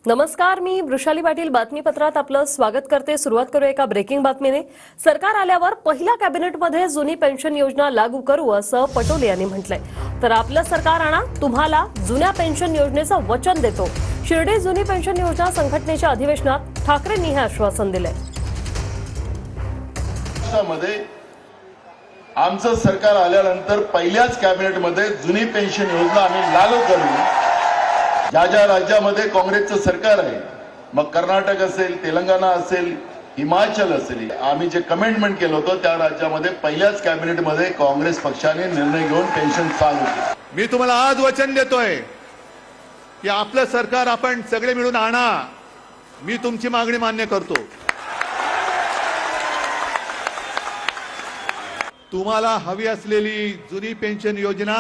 नमस्कार, मी वृषाली पाटील बातमीपत्रात आपलं स्वागत करते। सुरुवात करू एका ब्रेकिंग बातमीने। सरकार आल्यावर पहिल्या कॅबिनेटमध्ये जुनी पेन्शन योजना लागू करू असं पटोले यांनी म्हटलंय। तर आपलं सरकार आणा, तुम्हाला जुन्या पेन्शन योजनेचं वचन देतो। शिर्डी जुनी पेन्शन योजना संघटनेच्या अधिवेशनात ठाकरेंनी हे आश्वासन दिलंय। आमचं सरकार आल्यानंतर पहिल्याच कॅबिनेटमध्ये जुनी पेन्शन योजना आम्ही लागू करू। ज्या राज्यामध्ये काँग्रेसचं सरकार आहे, मग कर्नाटक असेल, तेलंगणा असेल, हिमाचल असेल, आम्ही जे कमिटमेंट केलं होतं त्या राज्यामध्ये पहिल्याच कॅबिनेटमध्ये काँग्रेस पक्षाने निर्णय घेऊन पेन्शन चालू केली। मी तुम्हाला आज वचन देतोय की आपलं सरकार आपण सगळे मिळून आणा। मी तुमची मागणी मान्य करतो। तुम्हाला हवी असलेली जुनी पेन्शन योजना